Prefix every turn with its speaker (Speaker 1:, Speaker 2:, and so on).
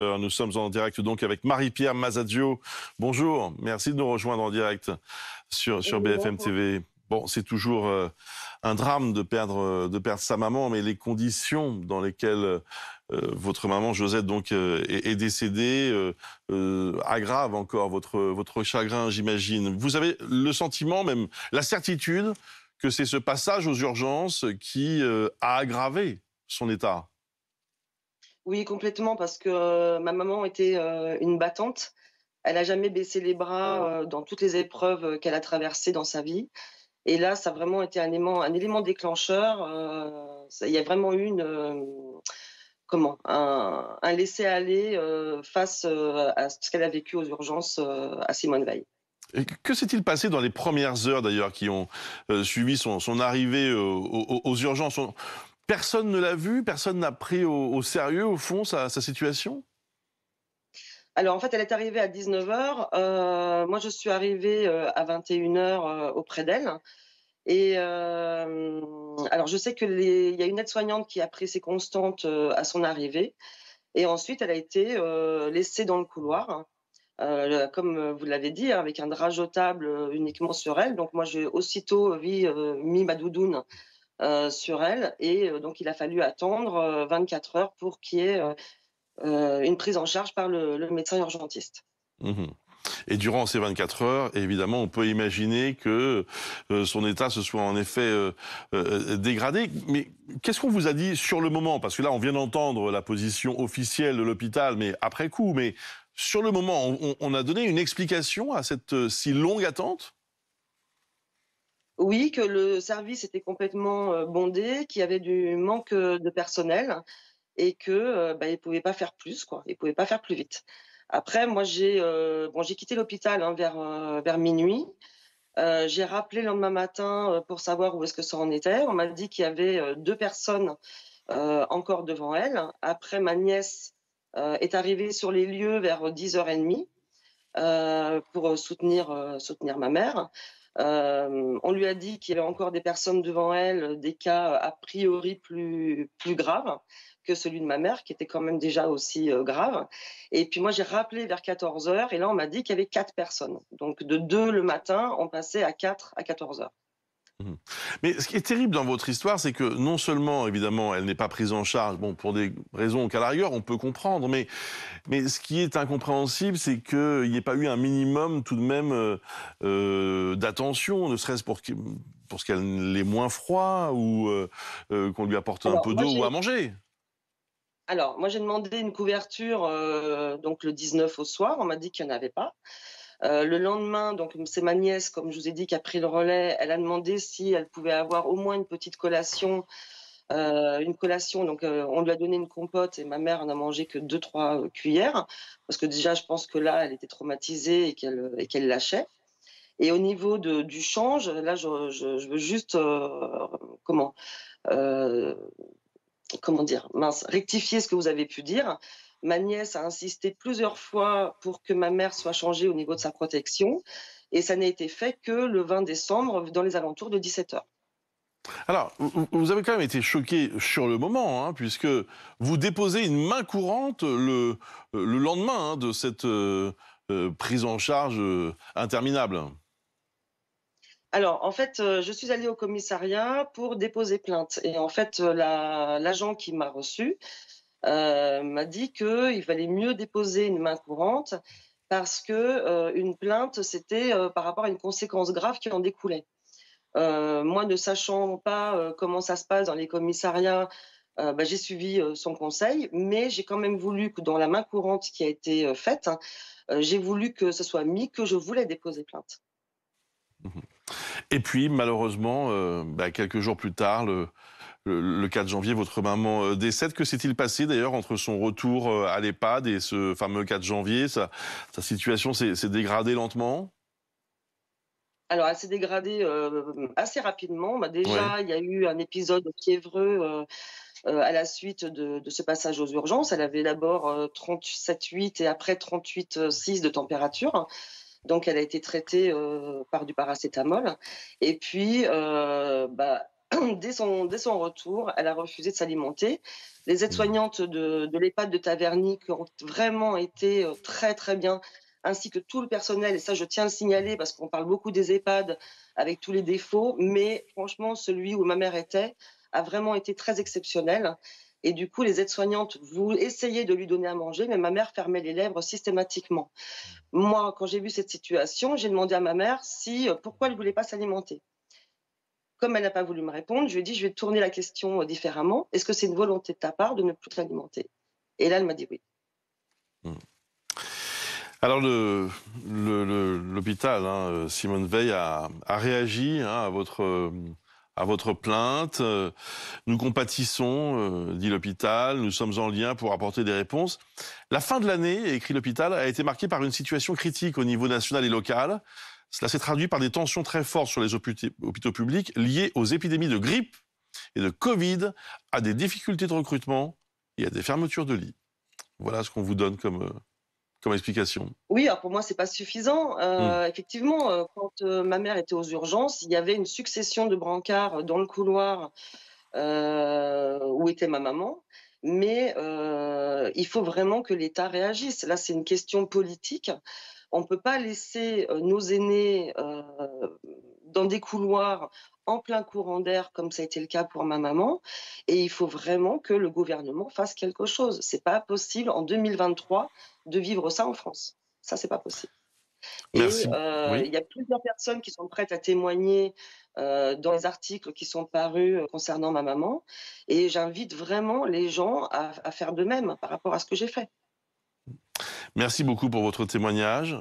Speaker 1: Nous sommes en direct donc avec Marie-Pierre Mazzaggio. Bonjour, merci de nous rejoindre en direct sur
Speaker 2: Oui,
Speaker 1: BFM
Speaker 2: bonjour.
Speaker 1: TV. Bon, c'est toujours un drame de perdre sa maman, mais les conditions dans lesquelles votre maman Josette donc est décédée aggravent encore votre chagrin, j'imagine. Vous avez le sentiment, même la certitude, que c'est ce passage aux urgences qui a aggravé son état.
Speaker 2: Oui, complètement, parce que, ma maman était, une battante. Elle a jamais baissé les bras, dans toutes les épreuves, qu'elle a traversées dans sa vie et là, ça a vraiment été un élément déclencheur, ça il y a vraiment eu un laisser-aller, face, à ce qu'elle a vécu aux urgences, à Simone Veil.
Speaker 1: Et que s'est-il passé dans les premières heures d'ailleurs qui ont suivi son arrivée aux urgences? Personne ne l'a vu, personne n'a pris au sérieux au fond sa situation?
Speaker 2: Alors en fait, elle est arrivée à 19h, moi je suis arrivée, à 21h, auprès d'elle. Et alors je sais il y a une aide-soignante qui a pris ses constantes, à son arrivée et ensuite elle a été, laissée dans le couloir, comme, vous l'avez dit, hein, avec un drap jetable, uniquement sur elle. Donc moi j'ai aussitôt, mis ma doudoune, sur elle et donc il a fallu attendre, 24 heures pour qu'il y ait, une prise en charge par le médecin urgentiste.
Speaker 1: Mhm. Et durant ces 24 heures, évidemment, on peut imaginer que son état se soit en effet dégradé. Mais qu'est-ce qu'on vous a dit sur le moment? Parce que là, on vient d'entendre la position officielle de l'hôpital, mais après coup. Mais sur le moment, on a donné une explication à cette si longue attente?
Speaker 2: Oui, que le service était complètement, bondé, qu'il y avait du manque, de personnel et que, ils pouvaient pas faire plus, quoi. Ils pouvaient pas faire plus vite. Après moi j'ai quitté l'hôpital, hein, vers minuit. J'ai rappelé le lendemain matin, pour savoir où est-ce que ça en était. On m'a dit qu'il y avait, 2 personnes, encore devant elle. Après ma nièce, est arrivée sur les lieux vers 10h30, pour, soutenir ma mère. On lui a dit qu'il y avait encore des personnes devant elle, des cas a priori plus graves que celui de ma mère, qui était quand même déjà aussi, grave. Et puis moi, j'ai rappelé vers 14h et là, on m'a dit qu'il y avait 4 personnes. Donc de 2 le matin, on passait à 4 à 14h.
Speaker 1: Mmh. Mais ce qui est terrible dans votre histoire, c'est que non seulement, évidemment, elle n'est pas prise en charge, bon, pour des raisons qu'à la rigueur, on peut comprendre, mais ce qui est incompréhensible, c'est qu'il n'y ait pas eu un minimum tout de même d'attention, ne serait-ce pour ce qu'elle ait moins froid ou qu'on lui apporte un
Speaker 2: Alors
Speaker 1: peu
Speaker 2: moi,
Speaker 1: d'eau ou à
Speaker 2: j'ai
Speaker 1: manger.
Speaker 2: j'ai demandé une couverture, donc le 19 au soir. On m'a dit qu'il y en avait pas. Le lendemain, donc c'est ma nièce, comme je vous ai dit, qui a pris le relais. Elle a demandé si elle pouvait avoir au moins une petite collation, donc on lui a donné une compote et ma mère en a mangé que 2-3 cuillères parce que déjà je pense que là, elle était traumatisée et qu'elle lâchait et au niveau du change, là je veux juste, comment, heu, comment dire? Mince, rectifier ce que vous avez pu dire. Ma nièce a insisté plusieurs fois pour que ma mère soit changée au niveau de sa protection et ça n'a été fait que le 20 décembre dans les alentours de 17h.
Speaker 1: Alors, vous avez quand même été choqué sur le moment, hein, puisque vous déposez une main courante le lendemain hein, de cette prise en charge interminable.
Speaker 2: Alors, en fait, je suis allée au commissariat pour déposer plainte et en fait, l'agent qui m'a reçue, m'a dit qu'il valait mieux déposer une main courante parce que, une plainte, c'était, par rapport à une conséquence grave qui en découlait. Moi, ne sachant pas, comment ça se passe dans les commissariats, j'ai suivi, son conseil, mais j'ai quand même voulu que dans la main courante qui a été, faite, hein, j'ai voulu que ce soit mis que je voulais déposer plainte.
Speaker 1: Mhm. Et puis, malheureusement, quelques jours plus tard, le 4 janvier, votre maman décède. Que s'est-il passé d'ailleurs entre son retour à l'EHPAD et ce fameux 4 janvier? Sa situation s'est dégradée lentement?
Speaker 2: Alors elle s'est dégradée, assez rapidement.
Speaker 1: Oui.
Speaker 2: Déjà, il y a eu un épisode fiévreux, à la suite de ce passage aux urgences. Elle avait d'abord, 37,8 et après 38,6 de température. Donc elle a été traitée, par du paracétamol et puis, Dès son retour, elle a refusé de s'alimenter. Les
Speaker 1: Mmh.
Speaker 2: aides-soignantes de l'EHPAD de Taverny qui ont vraiment été, très, très bien, ainsi que tout le personnel et ça je tiens à le signaler parce qu'on parle beaucoup des EHPAD avec tous les défauts, mais franchement celui où ma mère était a vraiment été très exceptionnel et du coup les aides-soignantes essayaient de lui donner à manger, mais ma mère fermait les lèvres systématiquement. Moi, quand j'ai vu cette situation, j'ai demandé à ma mère si, pourquoi elle voulait pas s'alimenter. Comme elle n'a pas voulu me répondre, je lui ai dit: «Je vais tourner la question, différemment. Est-ce que c'est une volonté de ta part de ne plus t'alimenter?» Et là, elle m'a dit: «Oui».
Speaker 1: Mmh. Alors l'hôpital, hein, Simone Veil a réagi, hein, à votre plainte. Nous compatissons, dit l'hôpital, nous sommes en lien pour apporter des réponses. La fin de l'année, écrit l'hôpital, a été marquée par une situation critique au niveau national et local. Cela s'est traduit par des tensions très fortes sur les hôpitaux publics liées aux épidémies de grippe et de Covid, à des difficultés de recrutement et à des fermetures de lits. Voilà ce qu'on vous donne comme explication.
Speaker 2: Oui, alors pour moi, c'est pas suffisant.
Speaker 1: Mmh.
Speaker 2: Effectivement, quand, ma mère était aux urgences, il y avait une succession de brancards dans le couloir, où était ma maman. Mais, il faut vraiment que l'État réagisse. Là, c'est une question politique. On ne peut pas laisser, nos aînés, dans des couloirs en plein courant d'air comme ça a été le cas pour ma maman et il faut vraiment que le gouvernement fasse quelque chose. C'est pas possible en 2023 de vivre ça en France. Ça, c'est pas possible et
Speaker 1: Merci. Oui.
Speaker 2: il y a plusieurs personnes qui sont prêtes à témoigner, dans les articles qui sont parus, concernant ma maman et j'invite vraiment les gens à faire de même par rapport à ce que j'ai fait.
Speaker 1: Merci beaucoup pour votre témoignage.